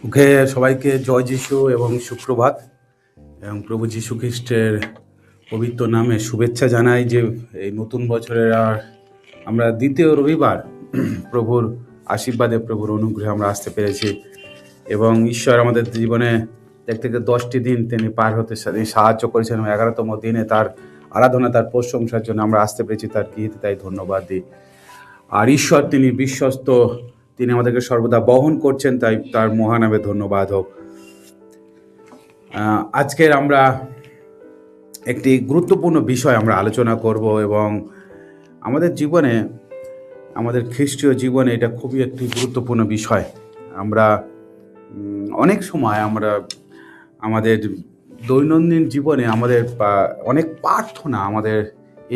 ওকে, সবাইকে জয় যিশু এবং সুপ্রভাত এবং প্রভু যীশু খ্রিস্টের পবিত্র নামে শুভেচ্ছা জানাই যে এই নতুন বছরের আমরা দ্বিতীয় রবিবার প্রভুর আশীর্বাদে প্রভুর অনুগ্রহে আমরা আসতে পেরেছি এবং ঈশ্বর আমাদের জীবনে এক থেকে 10টি দিন তিনি পার হতে সাহায্য করেছেন এবং 11তম দিনে তার আরাধনা তার প্রশংসার জন্য আমরা আসতে পেরেছি। তার কীর্তি তাই ধন্যবাদ দিই। আর ঈশ্বর তিনি বিশ্বস্ত, তিনি আমাদেরকে সর্বদা বহন করছেন, তাই তার মহানামে ধন্যবাদ হোক। আজকের আমরা একটি গুরুত্বপূর্ণ বিষয় আমরা আলোচনা করব এবং আমাদের জীবনে, আমাদের খ্রিস্টীয় জীবনে এটা খুবই একটি গুরুত্বপূর্ণ বিষয়। আমরা অনেক সময় আমরা আমাদের দৈনন্দিন জীবনে আমাদের অনেক প্রার্থনা আমাদের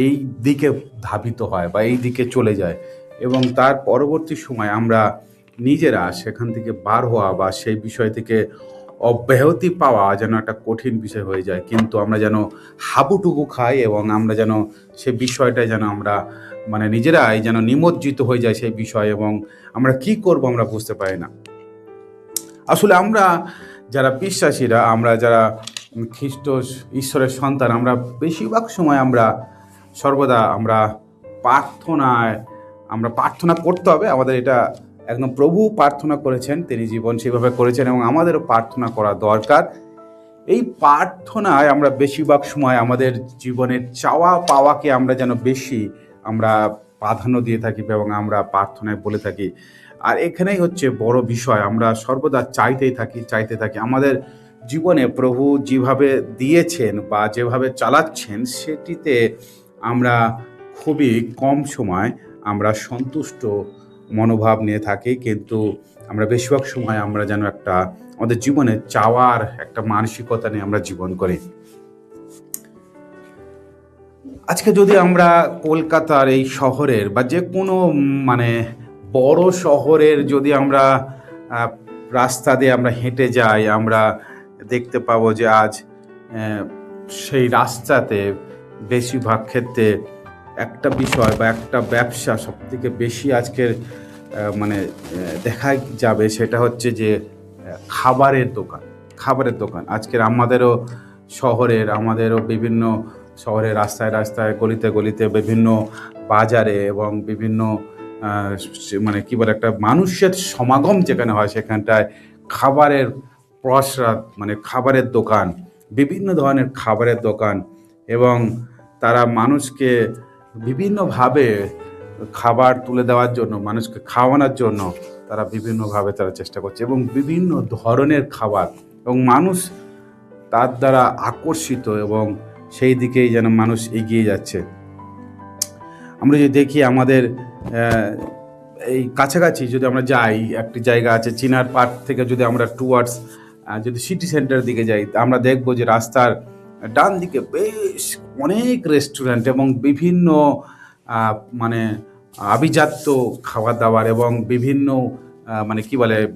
এই দিকে ধাবিত হয় বা এই দিকে চলে যায় এবং তার পরবর্তী সময় আমরা নিজেরা সেখান থেকে বার হওয়া বা সেই বিষয় থেকে অব্যাহতি পাওয়া যেন একটা কঠিন বিষয় হয়ে যায়। কিন্তু আমরা যেন হাবুডুবু খাই এবং আমরা যেন সে বিষয়টায় যেন আমরা নিজেরাই যেন নিমজ্জিত হয়ে যায় সেই বিষয় এবং আমরা কি করব আমরা বুঝতে পারি না। আসলে আমরা যারা বিশ্বাসীরা, আমরা যারা খ্রিস্ট ঈশ্বরের সন্তান, আমরা বেশিরভাগ সময় আমরা সর্বদা আমরা প্রার্থনা করতে হবে। আমাদের এটা একদম প্রভু প্রার্থনা করেছেন, তিনি জীবন সেভাবে করেছেন এবং আমাদেরও প্রার্থনা করা দরকার। এই প্রার্থনায় আমরা বেশিরভাগ সময় আমাদের জীবনের চাওয়া পাওয়াকে আমরা যেন বেশি আমরা প্রাধান্য দিয়ে থাকি এবং আমরা প্রার্থনায় বলে থাকি। আর এখানেই হচ্ছে বড় বিষয়, আমরা সর্বদা চাইতে থাকি। আমাদের জীবনে প্রভু যেভাবে দিয়েছেন বা যেভাবে চালাচ্ছেন সেটিতে আমরা খুবই কম সময় আমরা সন্তুষ্ট মনোভাব নিয়ে থাকি, কিন্তু আমরা বেশিরভাগ সময় আমরা যেন একটা আমাদের জীবনে চাওয়ার একটা মানসিকতা নিয়ে আমরা জীবন করি। আজকে যদি আমরা কলকাতার এই শহরের বা যে কোনো বড় শহরের যদি আমরা রাস্তা দিয়ে আমরা হেঁটে যাই, আমরা দেখতে পাবো যে আজ সেই রাস্তাতে বেশিরভাগ ক্ষেত্রে একটা বিষয় বা একটা ব্যবসা সবথেকে বেশি আজকের দেখা যাবে, সেটা হচ্ছে যে খাবারের দোকান। আজকের আমাদেরও বিভিন্ন শহরে রাস্তায় গলিতে বিভিন্ন বাজারে এবং বিভিন্ন একটা মানুষের সমাগম যেখানে হয় সেখানটায় খাবারের প্রসাদ, খাবারের দোকান, বিভিন্ন ধরনের খাবারের দোকান, এবং তারা মানুষকে বিভিন্নভাবে খাবার তুলে দেওয়ার জন্য, মানুষকে খাওয়ানোর জন্য তারা বিভিন্নভাবে তারা চেষ্টা করছে এবং বিভিন্ন ধরনের খাবার, এবং মানুষ তার দ্বারা আকর্ষিত এবং সেই দিকেই যেন মানুষ এগিয়ে যাচ্ছে। আমরা যদি দেখি আমাদের এই কাছাকাছি যদি আমরা যাই, একটি জায়গা আছে চিনার পার্ক থেকে যদি আমরা টুয়ার্ডস যদি সিটি সেন্টারের দিকে যাই, আমরা দেখবো যে রাস্তার ডান দিকে বেশ অনেক রেস্টুরেন্ট এবং বিভিন্ন আভিজাত্য খাবার দাবার এবং বিভিন্ন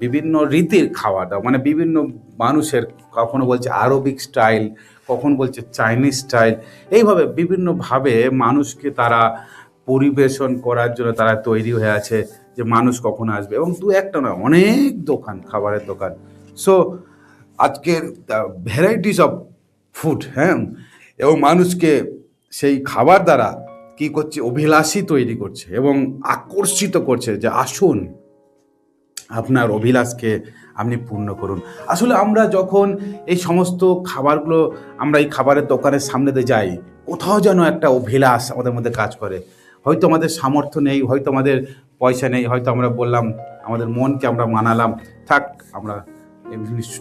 বিভিন্ন রীতির খাবার দাবার, বিভিন্ন মানুষের, কখনো বলছে আরবিক স্টাইল, কখন বলছে চাইনিজ স্টাইল, এইভাবে বিভিন্নভাবে মানুষকে তারা পরিবেশন করার জন্য তারা তৈরি হয়ে আছে যে মানুষ কখন আসবে। এবং দু একটা নয়, অনেক দোকান, খাবারের দোকান। সো আজকের ভ্যারাইটিস অফ ফুড, এবং মানুষকে সেই খাবার দ্বারা কি করছে, অভিলাষী তৈরি করছে এবং আকর্ষিত করছে যে আসুন আপনার অভিলাষকে আপনি পূর্ণ করুন। আসলে আমরা যখন এই সমস্ত খাবারগুলো আমরা এই খাবারের দোকানের সামনে দিয়ে যাই, কোথাও যেন একটা অভিলাষ আমাদের মধ্যে কাজ করে। হয়তো আমাদের সামর্থ্য নেই, হয়তো আমাদের পয়সা নেই, হয়তো আমরা বললাম, আমাদের মনকে আমরা মানালাম, থাক আমরা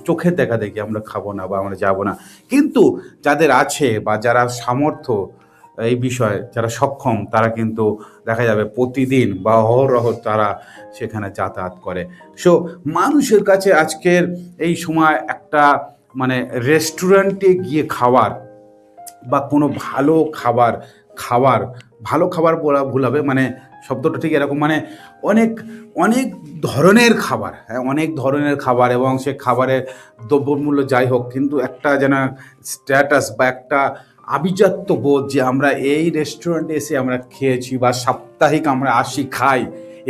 চোখের দেখা দেখি আমরা খাবো না বা আমরা যাবো না। কিন্তু যাদের আছে বা যারা সামর্থ্য এই বিষয়ে যারা সক্ষম, তারা কিন্তু দেখা যাবে প্রতিদিন বা অহরহ তারা সেখানে যাতায়াত করে। সো মানুষের কাছে আজকের এই সময় একটা রেস্টুরেন্টে গিয়ে খাওয়ার বা কোনো ভালো খাবার বলা ভুল হবে, শব্দটা ঠিক এরকম, অনেক অনেক ধরনের খাবার, অনেক ধরনের খাবার, এবং সে খাবারের দ্রব্যমূল্য যাই হোক, কিন্তু একটা যেন স্ট্যাটাস বা একটা আভিজাত্য বোধ যে আমরা এই রেস্টুরেন্টে এসে আমরা খেয়েছি বা সাপ্তাহিক আমরা আসি খাই,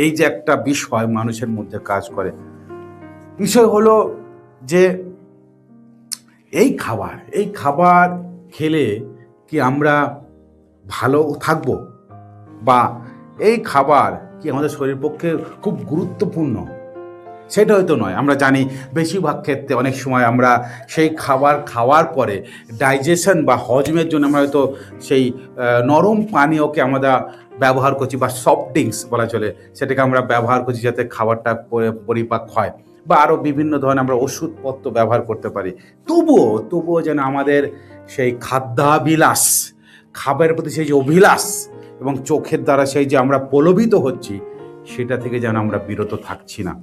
এই যে একটা বিষয় মানুষের মধ্যে কাজ করে। বিষয় হলো যে এই খাবার খেলে কি আমরা ভালো থাকব, বা এই খাবার কি আমাদের শরীরের পক্ষে খুব গুরুত্বপূর্ণ, সেটা হয়তো নয়। আমরা জানি বেশিরভাগ ক্ষেত্রে অনেক সময় আমরা সেই খাবার খাওয়ার পরে ডাইজেশন বা হজমের জন্য আমরা হয়তো সেই নরম পানীয়কে আমরা ব্যবহার করছি, বা সফট ড্রিঙ্কস বলা চলে, সেটাকে আমরা ব্যবহার করছি যাতে খাবারটা পরিপাক হয়, বা আরও বিভিন্ন ধরনের আমরা ওষুধপত্র ব্যবহার করতে পারি। তবুও যেন আমাদের সেই খাদ্যাবিলাস, খাবারের প্রতি সেই যে অভিলাষ এবং চোখের দ্বারা সেই যে আমরা প্রলোভিত হচ্ছি, সেটা থেকে যেন আমরা বিরত থাকছি না।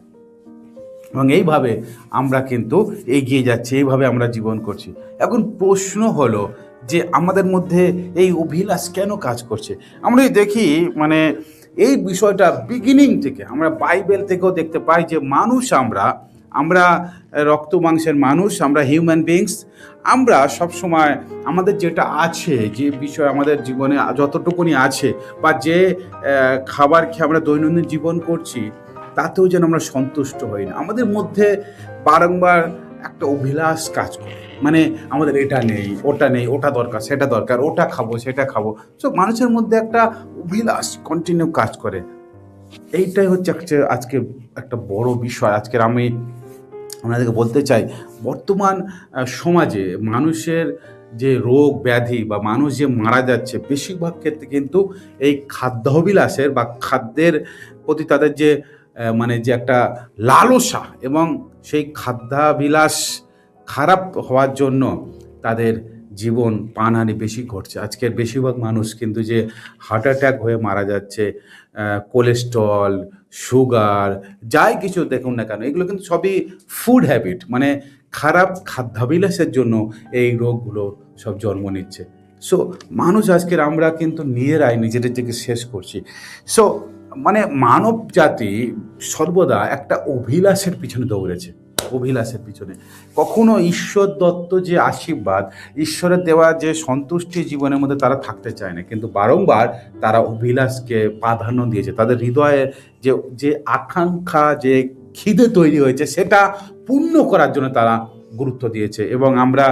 এবং এইভাবে আমরা কিন্তু এগিয়ে যাচ্ছি, এইভাবে আমরা জীবন করছি। এখন প্রশ্ন হলো যে আমাদের মধ্যে এই অভিলাষ কেন কাজ করছে? আমরা দেখি মানে এই বিষয়টা বিগিনিং থেকে আমরা বাইবেল থেকেও দেখতে পাই যে মানুষ, আমরা রক্ত মাংসের মানুষ, আমরা হিউম্যান বিংস। আমরা সবসময় আমাদের যেটা আছে, যে বিষয় আমাদের জীবনে যতটুকুনি আছে, বা যে খাবার খেয়ে আমরা দৈনন্দিন জীবন করছি, তাতেও যেন আমরা সন্তুষ্ট হই না। আমাদের মধ্যে বারংবার একটা অভিলাষ কাজ করে, মানে আমাদের এটা নেই, ওটা দরকার, সেটা দরকার, ওটা খাবো, সেটা খাবো। সো মানুষের মধ্যে একটা অভিলাষ কন্টিনিউ কাজ করে। এইটাই হচ্ছে আজকে একটা বড় বিষয়। আজকের আমি আপনাদেরকে বলতে চাই, বর্তমান সমাজে মানুষের যে রোগ ব্যাধি বা মানুষ যে মারা যাচ্ছে, বেশিরভাগ ক্ষেত্রে কিন্তু এই খাদ্যাভিলাষের বা খাদ্যের প্রতি তাদের যে মানে যে একটা লালসা, এবং সেই খাদ্যাভিলাষ খারাপ হওয়ার জন্য তাদের জীবন প্রাণহানি বেশি ঘটছে। আজকের বেশিরভাগ মানুষ কিন্তু যে হার্ট অ্যাটাক হয়ে মারা যাচ্ছে, কোলেস্ট্রল, সুগার, যাই কিছু দেখুন না কেন, এগুলো কিন্তু সবই ফুড হ্যাবিট, মানে খারাপ খাদ্যাভিলাষের জন্য এই রোগগুলো সব জন্ম নিচ্ছে। সো মানুষ আজকের আমরা কিন্তু নিজেরাই নিজেদেরকে শেষ করছি। সো মানে মানব জাতি সর্বদা একটা অভিলাষের পিছনে দৌড়েছে, অভিলাষের পিছনে। কখনো ঈশ্বর দত্ত যে আশীর্বাদ, ঈশ্বরের দেওয়া যে সন্তুষ্টি জীবনের মধ্যে তারা থাকতে চায় না, কিন্তু বারংবার তারা অভিলাষকে প্রাধান্য দিয়েছে। তাদের হৃদয়ে যে আকাঙ্ক্ষা, যে খিদে তৈরি হয়েছে, সেটা পূর্ণ করার জন্য তারা গুরুত্ব দিয়েছে। এবং আমরা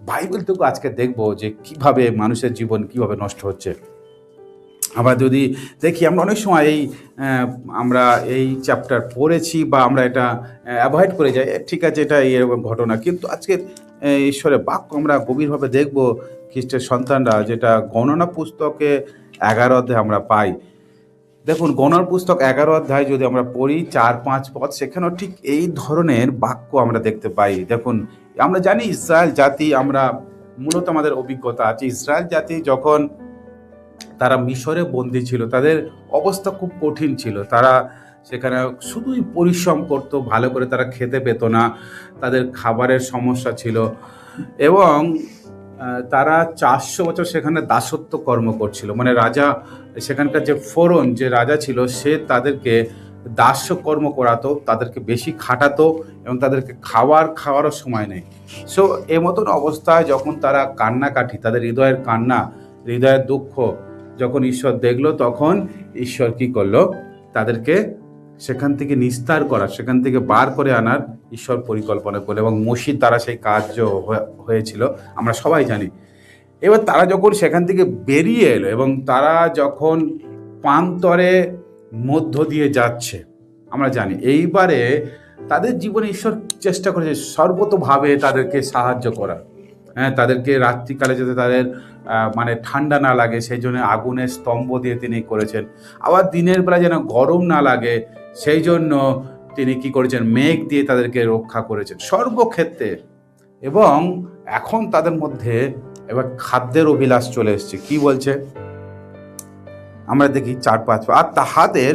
বাইবেল থেকে আজকে দেখব যে কিভাবে মানুষের জীবন কিভাবে নষ্ট হচ্ছে। আমরা যদি দেখি, আমরা অনেক সময় আমরা এই চ্যাপ্টার পড়েছি বা আমরা এটা অ্যাভয়েড করে যাই, ঠিক আছে এটা এরকম ঘটনা, কিন্তু আজকের ঈশ্বরের বাক্য আমরা গভীরভাবে দেখব। খ্রিস্টের সন্তানরা, যেটা গণনা পুস্তকে 11 অধ্যায় আমরা পাই। দেখুন, গণনা পুস্তক 11 অধ্যায় যদি আমরা পড়ি 4-5 পদ, সেখানেও ঠিক এই ধরনের বাক্য আমরা দেখতে পাই। দেখুন, আমরা জানি ইসরায়েল জাতি, আমরা মূলত আমাদের অভিজ্ঞতা আছে, ইসরায়েল জাতি যখন তারা মিশরে বন্দী ছিল, তাদের অবস্থা খুব কঠিন ছিল। তারা সেখানে শুধুই পরিশ্রম করতো, ভালো করে তারা খেতে পেত না, তাদের খাবারের সমস্যা ছিল, এবং তারা 400 বছর সেখানে দাসত্ব কর্ম করছিল। মানে রাজা, সেখানকার যে ফোরন, যে রাজা ছিল, সে তাদেরকে দাস্য কর্ম করাতো, তাদেরকে বেশি খাটাতো, এবং তাদেরকে খাওয়ারও সময় নেই। সো এ মতন অবস্থায় যখন তারা কান্নাকাটি, তাদের হৃদয়ের কান্না, হৃদয়ের দুঃখ যখন ঈশ্বর দেখলো, তখন ঈশ্বর কি করলো? তাদেরকে সেখান থেকে নিস্তার করা, সেখান থেকে বার করে আনার ঈশ্বর পরিকল্পনা করলো, এবং মসির দ্বারা সেই কার্য হয়েছিল, আমরা সবাই জানি। এবার তারা যখন সেখান থেকে বেরিয়ে এলো, এবং তারা যখন প্রান্তরে মধ্য দিয়ে যাচ্ছে, আমরা জানি এইবারে তাদের জীবনে ঈশ্বর চেষ্টা করেছে সর্বতোভাবে তাদেরকে সাহায্য করা। হ্যাঁ, তাদেরকে রাত্রিকালে যাতে তাদের মানে ঠান্ডা না লাগে, সেই জন্য আগুনের স্তম্ভ দিয়ে তিনি করেছেন। আবার দিনের বেলা যেন গরম না লাগে, সেই জন্য তিনি কি করেছেন? মেঘ দিয়ে তাদেরকে রক্ষা করেছেন সর্বক্ষেত্রে। এবং এখন তাদের মধ্যে এবার খাদ্যের অভিলাষ চলে এসছে। কি বলছে আমরা দেখি 4-5, আর তাহাদের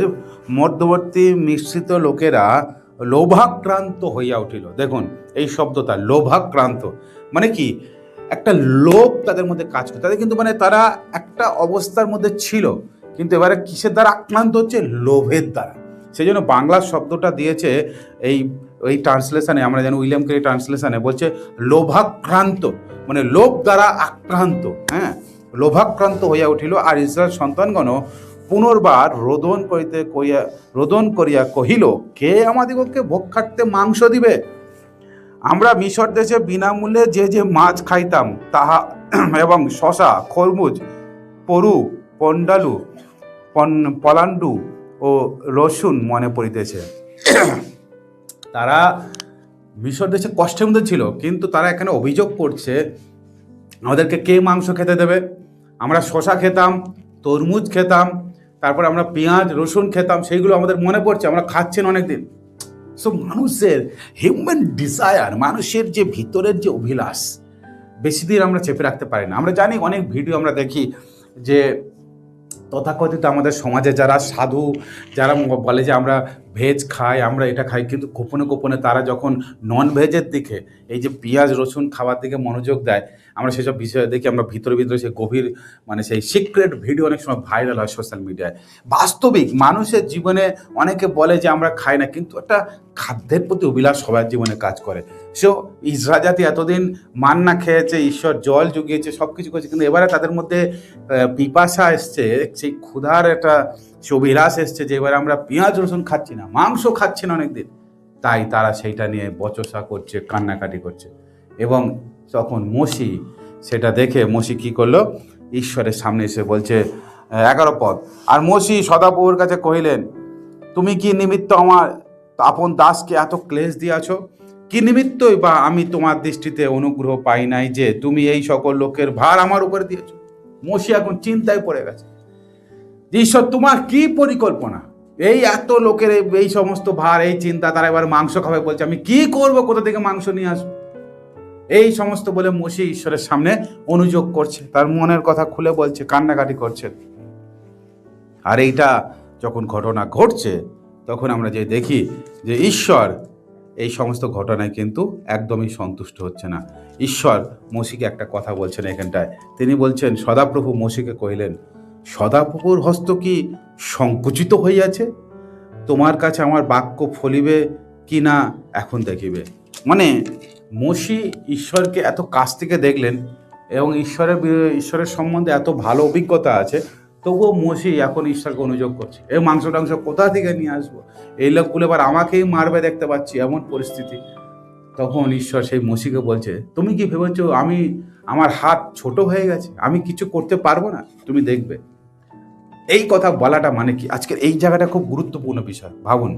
মধ্যবর্তী মিশ্রিত লোকেরা লোভাক্রান্ত হইয়া উঠিল। দেখুন এই শব্দটা, লোভাক্রান্ত মানে কি? একটা লোভ তাদের মধ্যে কাজ করে। তাদের কিন্তু মানে তারা একটা অবস্থার মধ্যে ছিল, কিন্তু এবারে কিসের দ্বারা আক্রান্ত হচ্ছে? লোভের দ্বারা। সেই জন্য বাংলা শব্দটা দিয়েছে এই ট্রান্সলেশনে, আমরা জানি উইলিয়াম ক্যারি ট্রান্সলেশনে বলছে লোভাক্রান্ত, মানে লোভ দ্বারা আক্রান্ত। হ্যাঁ, লোভাক্রান্ত হইয়া উঠিল। আর ইসরায়েল সন্তানগণ পুনর্বার রোদন করিয়া কহিল, কে আমাদিগকে ভোগ খাটতে মাংস দিবে? আমরা মিশর দেশে বিনামূল্যে যে যে মাছ খাইতাম তাহা এবং শশা, খরমুজ, পরু, পন্ডালু, পলান্ডু ও রসুন মনে পড়িতেছে। তারা মিশর দেশে কষ্টের মধ্যে ছিল, কিন্তু তারা এখানে অভিযোগ করছে আমাদেরকে কে মাংস খেতে দেবে? আমরা শশা খেতাম, তরমুজ খেতাম, তারপর আমরা পেঁয়াজ রসুন খেতাম, সেইগুলো আমাদের মনে পড়ছে, আমরা খাচ্ছেন অনেকদিন। সো মানুষের হিউম্যান ডিজায়ার, মানুষের যে ভিতরের যে অভিলাষ, বেশি দিন আমরা চেপে রাখতে পারি না। আমরা জানি, অনেক ভিডিও আমরা দেখি যে তথাকথিত আমাদের সমাজে যারা সাধু, যারা বলে যে আমরা ভেজ খাই, আমরা এটা খাই, কিন্তু গোপনে গোপনে তারা যখন নন ভেজের দিকে, এই যে পেঁয়াজ রসুন খাওয়ার দিকে মনোযোগ দেয়, আমরা সেসব বিষয়ে দেখি, আমরা ভিতরে ভিতরে সেই গভীর সেই সিক্রেট ভিডিও অনেক সময় ভাইরাল হয় সোশ্যাল মিডিয়ায়। বাস্তবিক মানুষের জীবনে অনেকে বলে যে আমরা খাই না, কিন্তু একটা খাদ্যের প্রতি অভিলাষ সবার জীবনে কাজ করে। সো ইসরায়েল জাতি এতদিন মান্না খেয়েছে, ঈশ্বর জল জুগিয়েছে, সব কিছু করেছে, কিন্তু এবারে তাদের মধ্যে পিপাসা এসছে, সেই ক্ষুধার একটা অভিলাষ এসছে যে এবারে আমরা পেঁয়াজ রসুন খাচ্ছি না, মাংস খাচ্ছি না অনেকদিন। তাই তারা সেইটা নিয়ে বচসা করছে, কান্নাকাটি করছে। এবং তখন মসি সেটা দেখে মসি কি করলো, ঈশ্বরের সামনে এসে বলছে 11 পদ, আর মসি সদাপ্রভুর কাছে কহিলেন, তুমি কি নিমিত্ত আমার আপন দাসকে এত ক্লেশ দিয়াছ? কি নিমিত্তই বা আমি তোমার দৃষ্টিতে অনুগ্রহ পাই নাই যে তুমি এই সকল লোকের ভার আমার উপরে দিয়েছ? মসি এখন চিন্তায় পড়ে গেছে, ঈশ্বর তোমার কি পরিকল্পনা? এই এত লোকের এই সমস্ত ভার, এই চিন্তা, তারা এবার মাংস খাবে বলছে, আমি কি করব, কোথা থেকে মাংস নিয়ে আসবো? এই সমস্ত বলে মসি ঈশ্বরের সামনে অনুযোগ করছে, তার মনের কথা খুলে বলছে, কান্নাকাটি করছে। আর এইটা যখন ঘটনা ঘটছে, তখন আমরা যে দেখি যে ঈশ্বর এই সমস্ত ঘটনায় কিন্তু একদমই সন্তুষ্ট হচ্ছে না। ঈশ্বর মসিকে একটা কথা বলছেন এখানটায়, তিনি বলছেন, সদাপ্রভু মসিকে কহিলেন, সদাপ্রভুর হস্ত কি সংকুচিত হইয়াছে? তোমার কাছে আমার বাক্য ফলিবে কি না এখন দেখিবে। মানে মসি ঈশ্বরকে এত কাছ থেকে দেখলেন এবং ঈশ্বরের সম্বন্ধে এত ভালো অভিজ্ঞতা আছে, তবুও মসি এখন ঈশ্বরকে অনুযোগ করছে, এই মাংস টাংস কোথা থেকে নিয়ে আসবো, এই লোকগুলো এবার আমাকেই মারবে দেখতে পাচ্ছি, এমন পরিস্থিতি। তখন ঈশ্বর সেই মসিকে বলছে, তুমি কি ভেবেছো আমার হাত ছোট হয়ে গেছে, আমি কিছু করতে পারবো না? তুমি দেখবে। এই কথা বলাটা মানে কি? আজকের এই জায়গাটা খুব গুরুত্বপূর্ণ বিষয়। ভাবুন,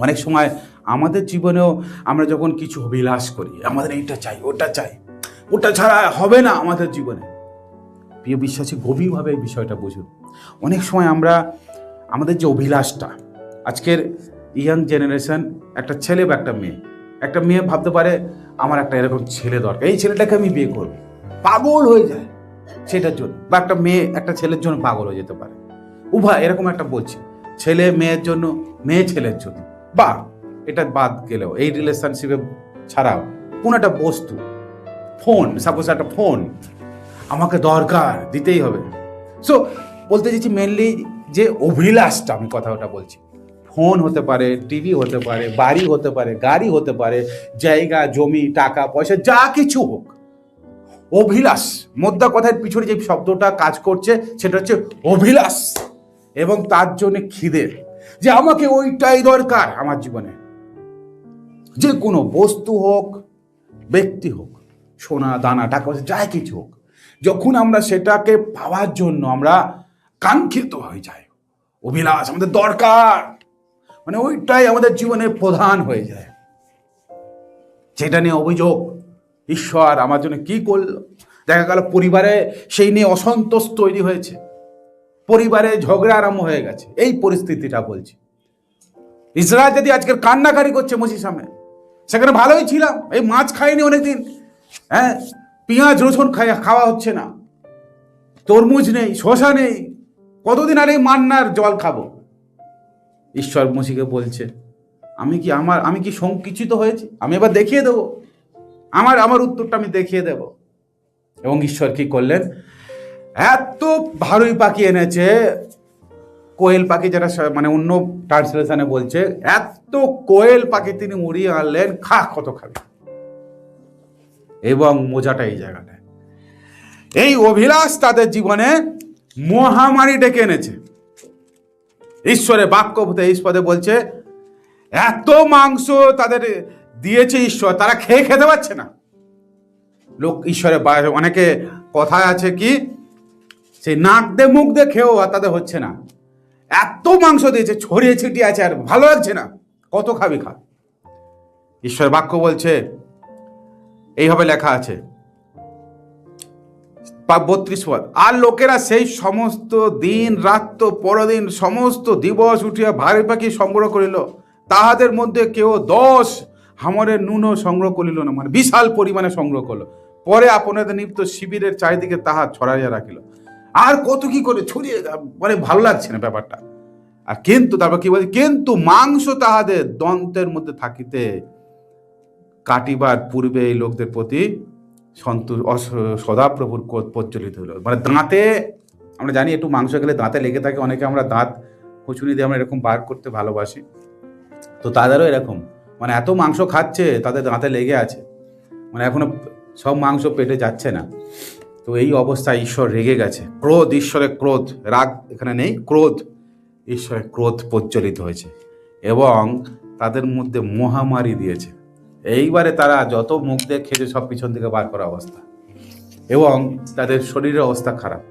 অনেক সময় আমাদের জীবনেও আমরা যখন কিছু অভিলাষ করি, আমাদের এইটা চাই, ওটা চাই, ওটা ছাড়া হবে না আমাদের জীবনে। প্রিয় বিশ্বাসী, গভীরভাবে এই বিষয়টা বুঝুন। অনেক সময় আমরা আমাদের যে অভিলাষটা, আজকের ইয়াং জেনারেশন, একটা ছেলে বা একটা মেয়ে ভাবতে পারে আমার একটা এরকম ছেলে দরকার, এই ছেলেটাকে আমি বিয়ে করব, পাগল হয়ে যায় সেটার জন্য। বা একটা মেয়ে একটা ছেলের জন্য পাগল হয়ে যেতে পারে, উভয় এরকম একটা বলছি, ছেলে মেয়ের জন্য, মেয়ে ছেলের জন্য। বা এটা বাদ গেলেও এই রিলেশনশিপে ছাড়াও কোন একটা বস্তু, ফোন, সাপোজ একটা ফোন আমাকে দরকার, দিতেই হবে। সো বলতে চাইছি মেনলি যে অভিলাষটা, আমি কথাটা বলছি, ফোন হতে পারে, টিভি হতে পারে, বাড়ি হতে পারে, গাড়ি হতে পারে, জায়গা জমি টাকা পয়সা যা কিছু হোক, অভিলাষ, মোদ্দা কথার পিছনে যে শব্দটা কাজ করছে সেটা হচ্ছে অভিলাষ। এবং তার জন্য খিদে, যে আমাকে ওইটাই দরকার আমার জীবনে, যে কোনো বস্তু হোক, ব্যক্তি হোক, সোনা দানা টাকা পয়সা যাই কিছু হোক, যখন আমরা সেটাকে পাওয়ার জন্য আমরা কাঙ্ক্ষিত হয়ে যাই, অভিলাষ আমাদের দরকার, মানে ওইটাই আমাদের জীবনের প্রধান হয়ে যায়। সেটা নিয়ে অভিযোগ, ঈশ্বর আমার জন্য কি করলো? দেখা গেল পরিবারে সেই নিয়ে অসন্তোষ তৈরি হয়েছে, পরিবারে ঝগড়া আরম্ভ হয়ে গেছে। এই পরিস্থিতিটা বলছি। ইসরায়েল যদি আজকের কান্নাকারি করছে মসির সামনে, সেখানে ভালোই ছিলাম, এই মাছ খাইনি অনেকদিন, হ্যাঁ, পেঁয়াজ রসুন খাওয়া হচ্ছে না, তরমুজ নেই, শশা নেই, কতদিন আর এই মান্নার জল খাবো? ঈশ্বর মসিকে বলছে, আমি কি সংকুচিত হয়েছি? আমি এবার দেখিয়ে দেবো, আমার উত্তরটা আমি দেখিয়ে দেব। এবং ঈশ্বর কি করলেন, এত ভারী পাখি এনেছে, কোয়েল পাখি, যেটা মানে অন্য ট্রান্সলেশনে বলছে, এত কোয়েল পাখি তিনি উড়িয়ে আনলেন, কত খাবে। এবং মজাটা এই জায়গাটায়, এই অভিলাষ তাদের জীবনে মহামারী ডেকে এনেছে। ঈশ্বরের বাক্য 23 পদে বলছে, এত মাংস তাদের দিয়েছে ঈশ্বর, তারা খেতে পাচ্ছে না। লোক ঈশ্বরের অনেকে কথায় আছে কি, সেই নাক দে মুখ দে খেয়েও আর তাদের হচ্ছে না। এত মাংস দিয়েছে, ছড়িয়ে ছিটিয়ে আছে, আর ভালো লাগছে না। কত খাবি খা। ঈশ্বরের বাক্য বলছে, এইভাবে লেখা আছে 32 পদ, আর লোকেরা সেই সমস্ত দিন রাত্র পরদিন সমস্ত দিবস উঠিয়া ভারী পাখি সংগ্রহ করিল, তাহাদের মধ্যে কেউ 10 হামরের নুনও সংগ্রহ করিল না, মানে বিশাল পরিমাণে সংগ্রহ করলো। পরে আপনাদের নিত্য শিবিরের চারিদিকে তাহা ছড়াইয়া রাখিল। আর কত কি করে ছড়িয়ে, মানে ভালো লাগছে না ব্যাপারটা। আর কিন্তু তারপর কি বলছে, কিন্তু মাংস তাহাদের দন্তের মধ্যে থাকিতে কাটিবার পূর্বে এই লোকদের প্রতি সদাপ্রভুর ক্রোধ প্রজ্বলিত হলো। মানে দাঁতে, আমরা জানি একটু মাংস খেলে দাঁতে লেগে থাকে, অনেকে আমরা দাঁত খুঁচুনি দিয়ে আমরা এরকম বার করতে ভালোবাসি, তো তাদেরও এরকম, মানে এত মাংস খাচ্ছে তাদের দাঁতে লেগে আছে, মানে এখনো সব মাংস পেটে যাচ্ছে না। তো এই অবস্থায় ঈশ্বর রেগে গেছে। ক্রোধ, ঈশ্বরের ক্রোধ, রাগ এখানে নেই, ক্রোধ, ঈশ্বরের ক্রোধ প্রজ্বলিত হয়েছে এবং তাদের মধ্যে মহামারী দিয়েছে। এইবারে তারা যত মুখ দিয়ে খেয়েছে সব পিছন থেকে বার করা অবস্থা, এবং তাদের শরীরের অবস্থা খারাপ।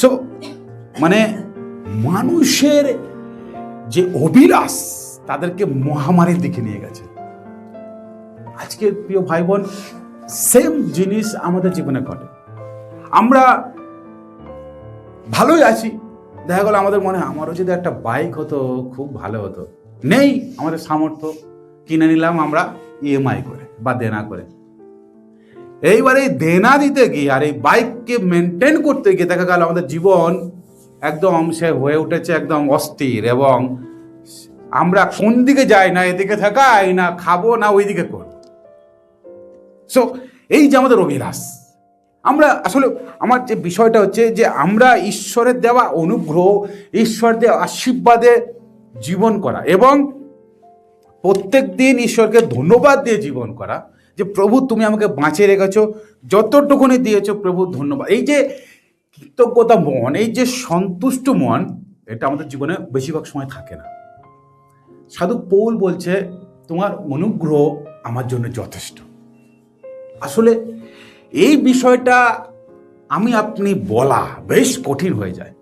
সো মানে মানুষের যে অভিলাষ তাদেরকে মহামারীর দিকে নিয়ে গেছে। আজকের প্রিয় ভাই বোন, সেম জিনিস আমাদের জীবনে ঘটে। আমরা ভালোই আছি, দেখা গেল আমাদের মনে হয় আমারও যদি একটা বাইক হতো খুব ভালো হতো। নেই আমাদের সামর্থ্য, কিনে নিলাম আমরা ইএমআই করে বা দেনা করে। এইবার এই দেনা দিতে গিয়ে আর এই বাইককে মেনটেন করতে গিয়ে দেখা গেল আমাদের জীবন একদম সে হয়ে উঠেছে একদম অস্থির, এবং আমরা কোন দিকে যাই না, এদিকে থাকাই না, খাবো না ওই দিকে করব। সো এই যে আমাদের অভিলাষ, আমরা আসলে, আমার যে বিষয়টা হচ্ছে যে আমরা ঈশ্বরের দেওয়া অনুগ্রহ, ঈশ্বরের দেওয়া আশীর্বাদে জীবন করা, এবং প্রত্যেক দিন ঈশ্বরকে ধন্যবাদ দিয়ে জীবন করা, যে প্রভু তুমি আমাকে বাঁচিয়ে রেখেছো, যতটুকুনি দিয়েছো প্রভু ধন্যবাদ। এই যে কৃতজ্ঞতা মন, এই যে সন্তুষ্ট মন, এটা আমাদের জীবনে বেশিরভাগ সময় থাকে না। সাধু পৌল বলছে তোমার অনুগ্রহ আমার জন্য যথেষ্ট। আসলে এই বিষয়টা আমি আপনি বলা বেশ কঠিন হয়ে যায়।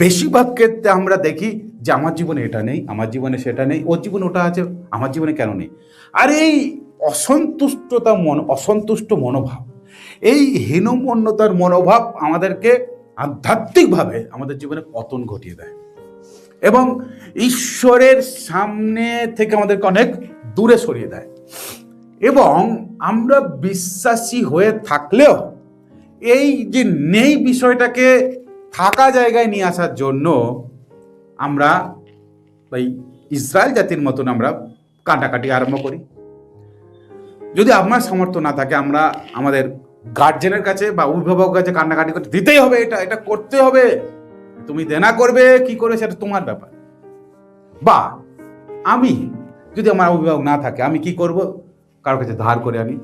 বেশিরভাগ ক্ষেত্রে আমরা দেখি যে আমার জীবনে এটা নেই, আমার জীবনে সেটা নেই, ওর জীবনে ওটা আছে, আমার জীবনে কেন নেই। আর এই অসন্তুষ্ট মনোভাব, এই হীনমন্যতার মনোভাব আমাদেরকে আধ্যাত্মিকভাবে আমাদের জীবনে পতন ঘটিয়ে দেয় এবং ঈশ্বরের সামনে থেকে আমাদেরকে অনেক দূরে সরিয়ে দেয়। এবং আমরা বিশ্বাসী হয়ে থাকলেও এই যে নেই বিষয়টাকে থাকা জায়গায় নিয়ে আসার জন্য আমরা ওই ইসরায়েল জাতির মতন আমরা কাটাকাটি আরম্ভ করি। যদি আমার সামর্থ্য না থাকে, আমরা আমাদের গার্জেনের কাছে বা অভিভাবকের কাছে কান্নাকাটি করতে দিতেই হবে, এটা করতে হবে, তুমি দেনা করবে কি করে সেটা তোমার ব্যাপার। বা আমি যদি আমার অভিভাবক না থাকে, আমি কি করব, কারোর কাছে ধার করে আনি।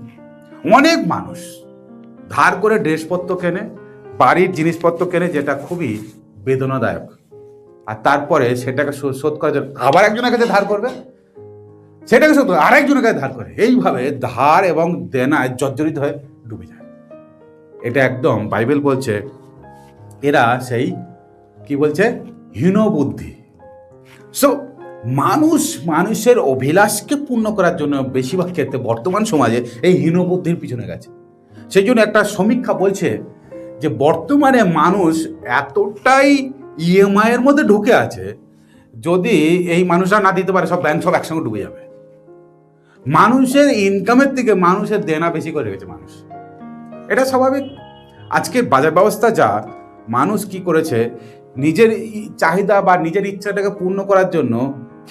অনেক মানুষ ধার করে ড্রেসপত্র কেনে, বাড়ির জিনিসপত্র কেনে, যেটা খুবই বেদনাদায়ক। আর তারপরে সেটাকে শোধ করার জন্য আবার একজনের কাছে ধার করবে, সেটাকে শোধ করে আরেকজনের কাছে ধার করে। এইভাবে ধার এবং দেনায় জর্জরিত হয়ে ডুবে যায়। এটা একদম বাইবেল বলছে এরা সেই কি বলছে, হীনবুদ্ধি। সো মানুষের অভিলাষকে পূর্ণ করার জন্য বেশিরভাগ ক্ষেত্রে বর্তমান সমাজে এই হীনবুদ্ধির পিছনে গেছে। সেই জন্য একটা সমীক্ষা বলছে যে বর্তমানে মানুষ এতটাই ইএমআই এর মধ্যে ঢুকে আছে, যদি এই মানুষরা না দিতে পারে সব ব্যাংক সব একসঙ্গে ডুবে যাবে। মানুষের ইনকামের থেকে মানুষের দেনা বেশি করে রেখেছে মানুষ, এটা স্বাভাবিক। আজকে বাজার ব্যবস্থা যা, মানুষ কি করেছে, নিজের চাহিদা বা নিজের ইচ্ছাটাকে পূর্ণ করার জন্য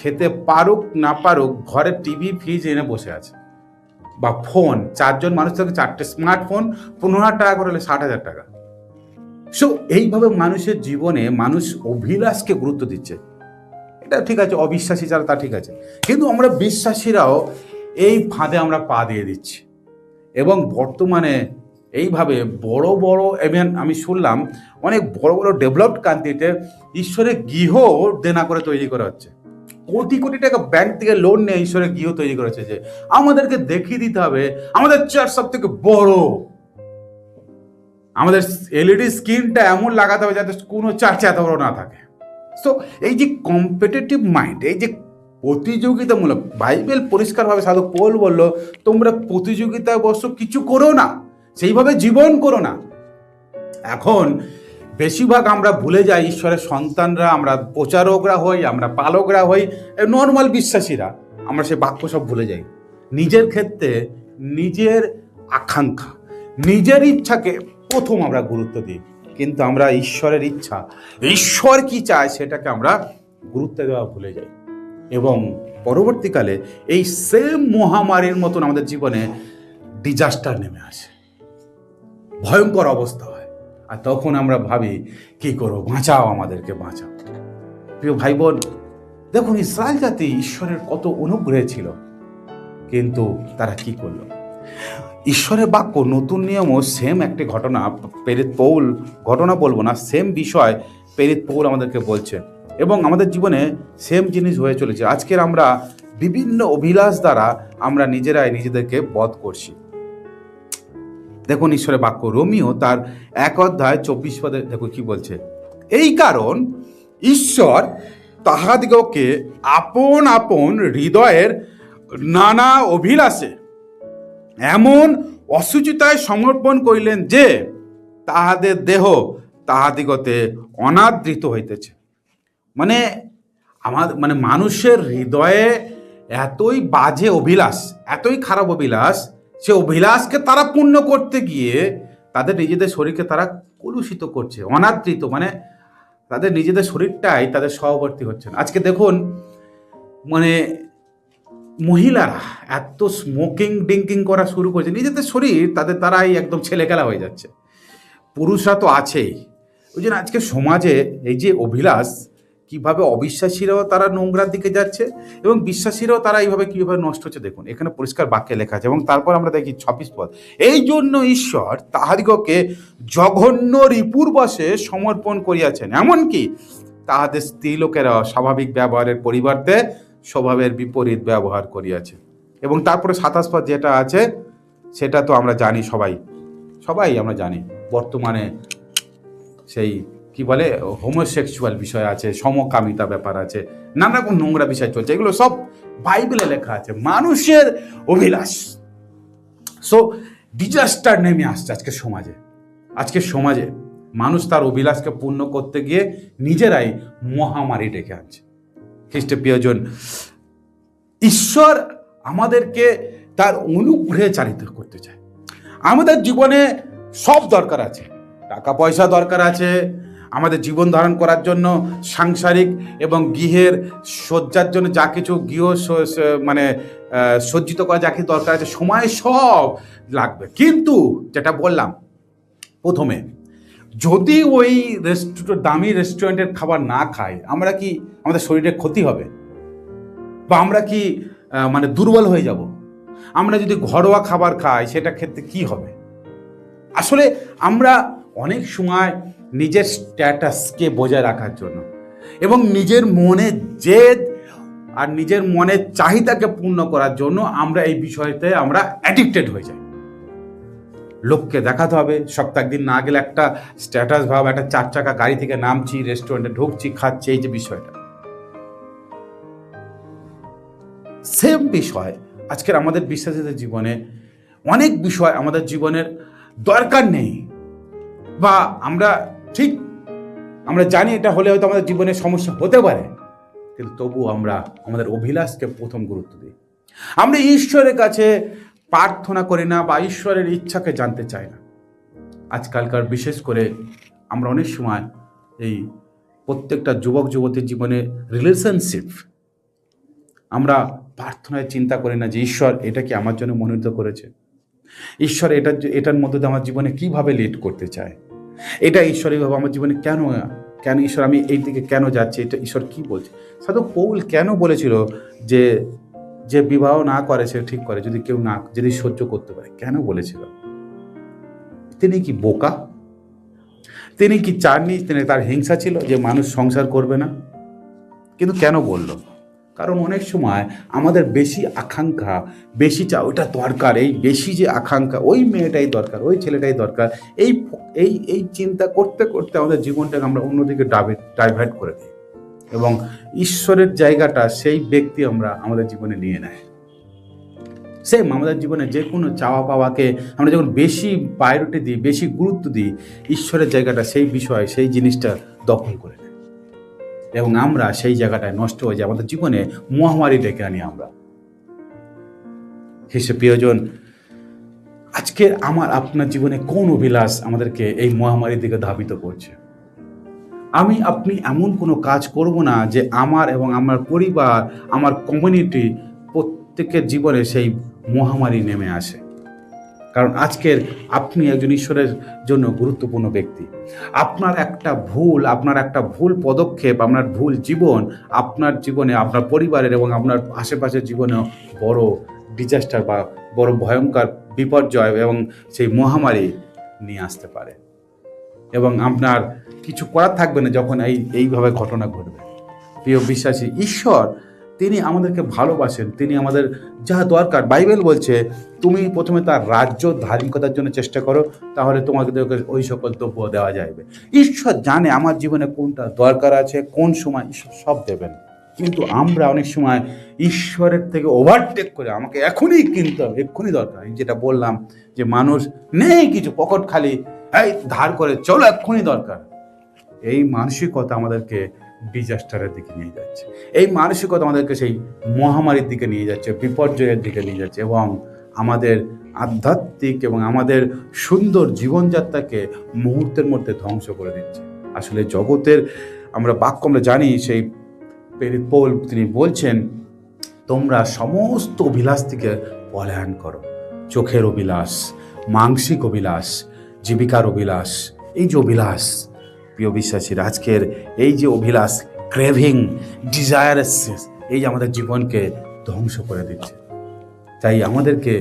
খেতে পারুক না পারুক ঘরে টিভি ফ্রিজ এনে বসে আছে, বা ফোন, 4 জন মানুষ থেকে 4টে স্মার্টফোন, 15,000 টাকা করে হলে 60,000 টাকা। সো এইভাবে মানুষের জীবনে মানুষ অভিলাষকে গুরুত্ব দিচ্ছে। এটা ঠিক আছে, অবিশ্বাসী যারা তা ঠিক আছে, কিন্তু আমরা বিশ্বাসীরাও এই ফাঁদে আমরা পা দিয়ে দিচ্ছি। এবং বর্তমানে এইভাবে বড় বড়, ইভেন আমি শুনলাম অনেক বড় বড় ডেভেলপড কান্ট্রিতে ঈশ্বরের গৃহ দেনা করে তৈরি করা হচ্ছে। কোটি কোটি টাকা ব্যাংক থেকে লোন নিয়ে ঈশ্বরের গৃহ তৈরি করেছে, যে আমাদেরকে দেখিয়ে দিতে হবে আমাদের চার্চ সব থেকে বড়, আমাদের এলইডি স্ক্রিনটা এমন লাগাতে হবে যাতে কোনো চার্চে এত বড় না থাকে। সো এই যে কম্পিটিটিভ মাইন্ড, এই যে প্রতিযোগিতামূলক, বাইবেল পরিষ্কারভাবে সাধক পৌল বলল, তোমরা প্রতিযোগিতাবশ কিছু করো না, সেইভাবে জীবন করো না। এখন বেশিরভাগ আমরা ভুলে যাই, ঈশ্বরের সন্তানরা, আমরা প্রচারকরা হই, আমরা পালকরা হই, নর্মাল বিশ্বাসীরা, আমরা সে বাক্য সব ভুলে যাই। নিজের ক্ষেত্রে নিজের আকাঙ্ক্ষা, নিজের ইচ্ছাকে প্রথম আমরা গুরুত্ব দিই, কিন্তু আমরা ঈশ্বরের ইচ্ছা, ঈশ্বর কি চায় সেটাকে আমরা গুরুত্ব দেওয়া ভুলে যাই। এবং পরবর্তীকালে এই সেম মহামারীর মতন আমাদের জীবনে ডিজাস্টার নেমে আসে, ভয়ঙ্কর অবস্থা হয়, আর তখন আমরা ভাবি কি করবো, বাঁচাও, আমাদেরকে বাঁচাও। প্রিয় ভাই বোন, দেখুন ইসরায়েল জাতি ঈশ্বরের কত অনুগ্রহ ছিল, কিন্তু তারা কি করলো? ঈশ্বরের বাক্য নতুন নিয়মও সেম একটি ঘটনা, প্রেরিত পৌল, ঘটনা বলবো না, সেম বিষয় প্রেরিত পৌল আমাদেরকে বলছে, এবং আমাদের জীবনে সেম জিনিস হয়ে চলেছে। আজকের আমরা বিভিন্ন অভিলাষ দ্বারা আমরা নিজেরাই নিজেদেরকে বধ করছি। দেখুন ঈশ্বরের বাক্য রোমিও তার 1:24 দেখো কি বলছে, এই কারণ ঈশ্বর তাহাদিগকে আপন আপন হৃদয়ের নানা অভিলাষে এমন অসুচিতায় সমর্পণ করিলেন যে তাহাদের দেহ তাহাদিগতে অনাদৃত হইতেছে। মানে মানুষের হৃদয়ে এতই বাজে অভিলাষ, এতই খারাপ অভিলাষ, সে অভিলাষকে তারা পূর্ণ করতে গিয়ে তাদের নিজেদের শরীরকে তারা কলুষিত করছে, অনাদৃত, মানে তাদের নিজেদের শরীরটাই তাদের সহবর্তী হচ্ছে না। আজকে দেখুন মহিলারা এত স্মোকিং ড্রিঙ্কিং করা শুরু করেছে, নিজেদের শরীর তাদের দ্বারাই একদম ছেলেখেলা হয়ে যাচ্ছে। পুরুষরা তো আছেই, ওই জন্য আজকে সমাজে এই যে অভিলাষ, কিভাবে অবিশ্বাসীরাও তারা নোংরার দিকে যাচ্ছে এবং বিশ্বাসীরাও তারা এইভাবে কীভাবে নষ্ট হচ্ছে, দেখুন এখানে পরিষ্কার বাক্যে লেখা আছে। এবং তারপর আমরা দেখি 26 পদ, এই জন্য ঈশ্বর তাহাদিগকে জঘন্য রিপুর বশে সমর্পণ করিয়াছেন, এমনকি তাহাদের স্ত্রীলোকেরা স্বাভাবিক ব্যবহারের পরিবর্তে স্বভাবের বিপরীত ব্যবহার করিয়াছে। এবং তারপরে 27 পদ যেটা আছে সেটা তো আমরা জানি, সবাই আমরা জানি, বর্তমানে সেই কি বলে হোমোসেক্সুয়াল বিষয় আছে, সমকামিতা ব্যাপার আছে, নানা রকম নোংরা বিষয় চলছে, এগুলো সব বাইবেলে লেখা আছে, মানুষের অভিলাষ। সো ডিজাস্টার নেমে আসছে আজকে সমাজে মানুষ তার অভিলাষকে পূর্ণ করতে গিয়ে নিজেরাই মহামারী ডেকে আনছে। খ্রিস্টের প্রিয়জন, ঈশ্বর আমাদেরকে তার অনুগ্রহে চালিত করতে চায়। আমাদের জীবনে সব দরকার আছে, টাকা পয়সা দরকার আছে, আমাদের জীবন ধারণ করার জন্য সাংসারিক এবং গৃহের সজ্জার জন্য যা কিছু সজ্জিত করা যা কিছু দরকার আছে, সময় সব লাগবে। কিন্তু যেটা বললাম প্রথমে, যদি ওই দামি রেস্টুরেন্টের খাবার না খাই, আমরা কি আমাদের শরীরের ক্ষতি হবে, বা আমরা কি দুর্বল হয়ে যাব? আমরা যদি ঘরোয়া খাবার খাই, সেটা ক্ষেত্রে কি হবে? আসলে আমরা অনেক সময় নিজের স্ট্যাটাসকে বজায় রাখার জন্য এবং নিজের মনে জেদ আর নিজের মনের চাহিদাকে পূর্ণ করার জন্য আমরা এই বিষয়তে আমরা অ্যাডিক্টেড হয়ে যাই। লোককে দেখাতে হবে, সপ্তাহ দিন না গেলে একটা স্ট্যাটাস ভাব, একটা 4 চাকা গাড়ি থেকে নামছি, রেস্টুরেন্টে ঢুকছি, খাচ্ছি, এই যে বিষয়টা, সেম বিষয় আজকের আমাদের বিশ্বাসীদের জীবনে অনেক বিষয় আমাদের জীবনের দরকার নেই, বা আমরা জানি এটা হলে হয়তো আমাদের জীবনে সমস্যা হতে পারে, কিন্তু তবু আমরা আমাদের অভিলাষকে প্রথম গুরুত্ব দিই। আমরা ঈশ্বরের কাছে প্রার্থনা করি না বা ঈশ্বরের ইচ্ছাকে জানতে চাই না। আজকালকার বিশেষ করে আমরা অনেক সময় এই প্রত্যেকটা যুবক যুবতীর জীবনে রিলেশনশিপ, আমরা প্রার্থনায় চিন্তা করি না যে ঈশ্বর এটা কি আমার জন্য মনোনীত করেছে, ঈশ্বর এটার মধ্যে দিয়ে আমার জীবনে কিভাবে লিড করতে চায়, এটা ঈশ্বর এইভাবে আমার জীবনে কেন ঈশ্বর আমি এই দিকে কেন যাচ্ছি, এটা ঈশ্বর কি বলছে। সাধক পৌল কেন বলেছিল যে বিবাহ না করে সে ঠিক করে, যদি সহ্য করতে পারে? কেন বলেছিল? তিনি কি বোকা? তিনি কি চাননি? তার হিংসা ছিল যে মানুষ সংসার করবে না? কিন্তু কেন বলল? কারণ অনেক সময় আমাদের বেশি আকাঙ্ক্ষা, বেশি ওইটা দরকার, এই বেশি যে আকাঙ্ক্ষা, ওই মেয়েটাই দরকার, ওই ছেলেটাই দরকার, এই এই এই চিন্তা করতে করতে আমাদের জীবনটাকে আমরা অন্যদিকে ডাইভার্ট করে দিই এবং ঈশ্বরের জায়গাটা সেই ব্যক্তি আমাদের জীবনে নিয়ে নেয়। সেম আমাদের জীবনে যে কোনো চাওয়া পাওয়াকে আমরা যখন বেশি প্রায়োরিটি দিই, বেশি গুরুত্ব দিই, ঈশ্বরের জায়গাটা সেই বিষয়, সেই জিনিসটা দখল করে নেয় এবং আমরা সেই জায়গাটায় নষ্ট হয়ে যাই, আমাদের জীবনে মহামারী ডেকে আনি আমরা। হিসেবে প্রিয়জন, আজকের আমার আপনার জীবনে কোন অভিলাষ আমাদেরকে এই মহামারীর দিকে ধাবিত করছে? আমি আপনি এমন কোনো কাজ করব না যে আমার এবং আমার পরিবার, আমার কমিউনিটি প্রত্যেকের জীবনে সেই মহামারী নেমে আসে। কারণ আজকের আপনি একজন ঈশ্বরের জন্য গুরুত্বপূর্ণ ব্যক্তি। আপনার একটা ভুল পদক্ষেপ, আপনার ভুল জীবন আপনার জীবনে, আপনার পরিবারের এবং আপনার আশেপাশের জীবনেও বড় ডিজাস্টার বা বড় ভয়ঙ্কর বিপর্যয় এবং সেই মহামারী নিয়ে আসতে পারে এবং আপনার কিছু করার থাকবে না যখন এইভাবে ঘটনা ঘটবে। প্রিয় বিশ্বাসী, ঈশ্বর তিনি আমাদেরকে ভালোবাসেন, তিনি আমাদের যা দরকার, বাইবেল বলছে তুমি প্রথমে তার রাজ্য ধার্মিকতার জন্য চেষ্টা করো, তাহলে তোমাকে ওই সকল দ্রব্য দেওয়া যাবে। ঈশ্বর জানে আমার জীবনে কোনটা দরকার আছে, কোন সময় ঈশ্বর সব দেবেন। কিন্তু আমরা অনেক সময় ঈশ্বরের থেকে ওভারটেক করে আমাকে এখনই কিনতে হবে, এক্ষুনি দরকার, যেটা বললাম যে মানুষ নেই কিছু, পকেট খালি, এই ধার করে চলো এক্ষুনি দরকার। এই মানসিকতা আমাদেরকে ডিজাস্টারের দিকে নিয়ে যাচ্ছে, এই মানসিকতা আমাদেরকে সেই মহামারীর দিকে নিয়ে যাচ্ছে, বিপর্যয়ের দিকে নিয়ে যাচ্ছে এবং আমাদের আধ্যাত্মিক এবং আমাদের সুন্দর জীবনযাত্রাকে মুহূর্তের মধ্যে ধ্বংস করে দিচ্ছে। আসলে জগতের আমরা বাক্য আমরা জানি, সেই প্রেরিত পৌল তিনি বলছেন তোমরা সমস্ত অভিলাষ থেকে পলায়ন করো, চোখের অভিলাষ, মানসিক অভিলাষ, জীবিকার অভিলাষ, এই যে অভিলাষ, প্রিয় বিশ্বাসীর আজকের এই যে অভিলাষ, ক্রেভিং, ডিজায়ারসনেস, এই যে আমাদের জীবনকে ধ্বংস করে দিচ্ছে। তাই আমাদেরকে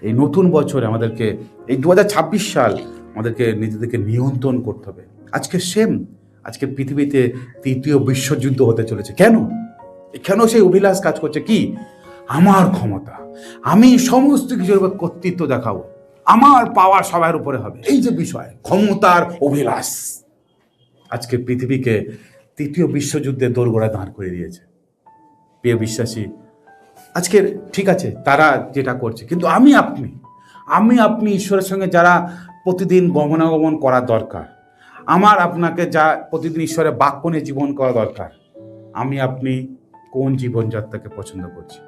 এই নতুন বছরে আমাদেরকে এই 2026 সাল আমাদেরকে নিজেদেরকে নিয়ন্ত্রণ করতে হবে। আজকে পৃথিবীতে তৃতীয় বিশ্বযুদ্ধ হতে চলেছে। কেন সেই অভিলাষ কাজ করছে? কি? আমার ক্ষমতা, আমি সমস্ত কিছুর উপর কর্তৃত্ব দেখাবো, আমার পাওয়ার সবার উপরে হবে, এই যে বিষয় ক্ষমতার অভিলাষ আজকে পৃথিবীকে তৃতীয় বিশ্বযুদ্ধের দোরগোড়ায় দাঁড় করে দিয়েছে। প্রিয় বিশ্বাসী, আজকের ঠিক আছে তারা যেটা করছে, কিন্তু আমি আপনি ঈশ্বরের সঙ্গে যারা প্রতিদিন গমনাগমন করা দরকার, আমার আপনাকে যা প্রতিদিন ঈশ্বরের বাক্য নিয়ে জীবন করা দরকার, আমি আপনি কোন জীবনযাত্রাকে পছন্দ করছি?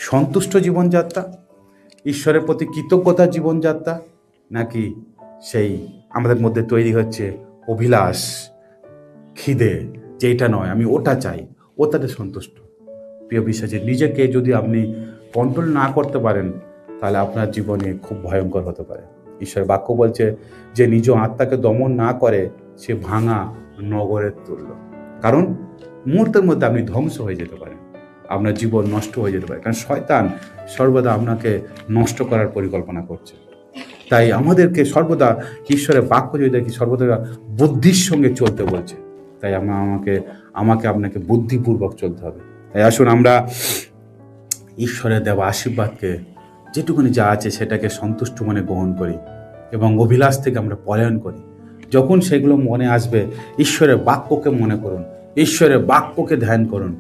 সন্তুষ্ট জীবনযাত্রা, ঈশ্বরের প্রতি কৃতজ্ঞতার জীবনযাত্রা, নাকি সেই আমাদের মধ্যে তৈরি হচ্ছে অভিলাষ, খিদে, যেটা নয় আমি ওটা চাই, ওটাতে সন্তুষ্ট? প্রিয় বিশ্বাসী, নিজেকে যদি আপনি কন্ট্রোল না করতে পারেন তাহলে আপনার জীবনে খুব ভয়ঙ্কর হতে পারে। ঈশ্বরের বাক্য বলছে যে নিজ আত্মাকে দমন না করে সে ভাঙা নগরের তুল্য। কারণ মুহূর্তের মধ্যে আপনি ধ্বংস হয়ে যেতে পারেন, আপনার জীবন নষ্ট হয়ে যেতে পারে, কারণ শয়তান সর্বদা আপনাকে নষ্ট করার পরিকল্পনা করছে। তাই আমাদেরকে সর্বদা ঈশ্বরের বাক্য যদি দেখি সর্বদা বুদ্ধির সঙ্গে চলতে বলছে। তাই আমাকে আপনাকে বুদ্ধিপূর্বক চলতে হবে। তাই আসুন আমরা ঈশ্বরের দেওয়া আশীর্বাদকে যেটুকুনি যা আছে সেটাকে সন্তুষ্ট মনে গ্রহণ করি এবং অভিলাষ থেকে আমরা পলায়ন করি। যখন সেগুলো মনে আসবে ঈশ্বরের বাক্যকে মনে করুন, ঈশ্বরের বাক্যকে ধ্যান করুন,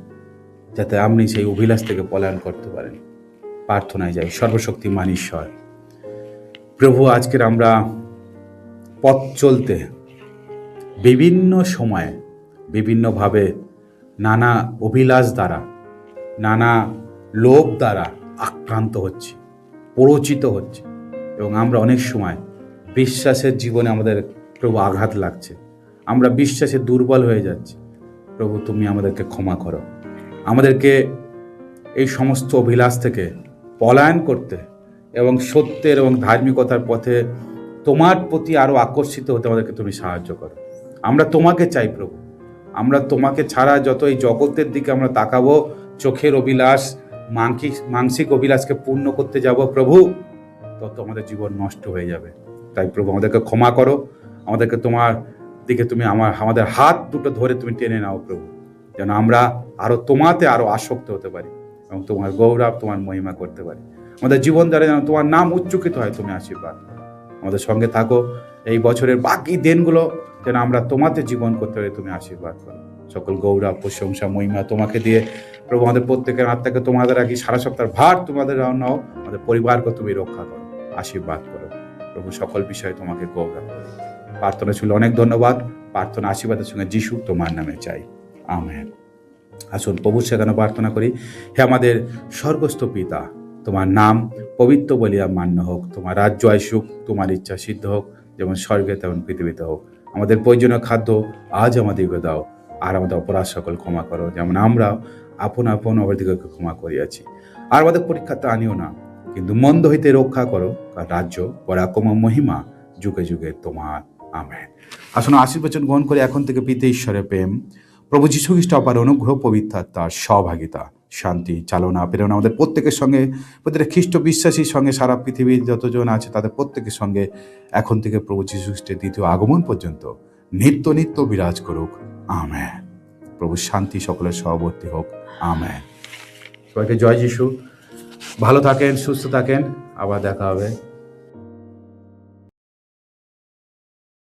যাতে আপনি সেই অভিলাষ থেকে পলায়ন করতে পারেন। প্রার্থনায় যাই। সর্বশক্তিমান ঈশ্বর প্রভু, আজকের আমরা পথ চলতে বিভিন্ন সময়ে বিভিন্নভাবে নানা অভিলাষ দ্বারা, নানা লোভ দ্বারা আক্রান্ত হচ্ছি, প্ররোচিত হচ্ছে এবং আমরা অনেক সময় বিশ্বাসের জীবনে আমাদের প্রভু আঘাত লাগছে, আমরা বিশ্বাসে দুর্বল হয়ে যাচ্ছি। প্রভু তুমি আমাদেরকে ক্ষমা করো, আমাদেরকে এই সমস্ত অভিলাষ থেকে পলায়ন করতে এবং সত্যের এবং ধার্মিকতার পথে তোমার প্রতি আরও আকর্ষিত হতে আমাদেরকে তুমি সাহায্য করো। আমরা তোমাকে চাই প্রভু, আমরা তোমাকে ছাড়া যত এই জগতের দিকে আমরা তাকাবো, চোখের অভিলাষ, মানসিক অভিলাষকে পূর্ণ করতে যাব প্রভু, তত আমাদের জীবন নষ্ট হয়ে যাবে। তাই প্রভু আমাদেরকে ক্ষমা করো, আমাদেরকে তোমার দিকে তুমি আমাদের হাত দুটো ধরে তুমি টেনে নাও প্রভু, যেন আমরা আরও তোমাতে আরও আসক্ত হতে পারি এবং তোমার গৌরব, তোমার মহিমা করতে পারি। আমাদের জীবন দ্বারা যেন তোমার নাম উচ্চকিত হয়, তুমি আশীর্বাদ করো। আমাদের সঙ্গে থাকো এই বছরের বাকি দিনগুলো, যেন আমরা তোমাতে জীবন করতে পারি, তুমি আশীর্বাদ করো। সকল গৌরব, প্রশংসা, মহিমা তোমাকে দিয়ে প্রভু, আমাদের প্রত্যেকের আত্মাকে তোমাদের রাখি। সারা সপ্তাহের ভার তোমাদের নাও, আমাদের পরিবারকে তুমি রক্ষা করো, আশীর্বাদ করো প্রভু। সকল বিষয়ে তোমাকে গৌরব করি। প্রার্থনা ছিল, অনেক ধন্যবাদ। প্রার্থনা আশীর্বাদের সঙ্গে যিশু তোমার নামে চাই, আমেন। আসুন প্রভুর সেখানে প্রার্থনা করি। হে আমাদের স্বর্গস্থ পিতা, তোমার নাম পবিত্র বলিয়া মান্য হোক, তোমার রাজ্য আসুক, তোমার ইচ্ছা সিদ্ধ হোক, যেমন স্বর্গে তেমন পৃথিবীতে হোক। আমাদের প্রয়োজনীয় খাদ্য আজ আমাদেরকে দাও, আর আমাদের অপরাধ সকল ক্ষমা করো, যেমন আমরা আপন আপন অপরাধীদেরকে ক্ষমা করিয়াছি। আর আমাদের পরীক্ষাতে আনিও না, কিন্তু মন্দ হইতে রক্ষা করো, কারণ রাজ্য, পরাক্রম, মহিমা যুগে যুগে তোমার, আমেন। আসুন আশীর্বচন গ্রহণ করে এখন থেকে পিতা ঈশ্বরের প্রেম, প্রভু যীশু খ্রিস্ট অপার অনুগ্রহ, পবিত্র আত্মার সহভাগিতা, শান্তি, চালনা, প্রেরণা আমাদের প্রত্যেকের সঙ্গে, প্রত্যেকটা খ্রিস্ট বিশ্বাসীর সঙ্গে, সারা পৃথিবীর যতজন আছে তাদের প্রত্যেকের সঙ্গে এখন থেকে প্রভু যীশু খ্রিস্টের দ্বিতীয় আগমন পর্যন্ত নিত্য নিত্য বিরাজ করুক, আমেন। প্রভু শান্তি সকলের সহবর্তী হোক, আমেন। সবাইকে জয় যিশু। ভালো থাকেন, সুস্থ থাকেন, আবার দেখা হবে।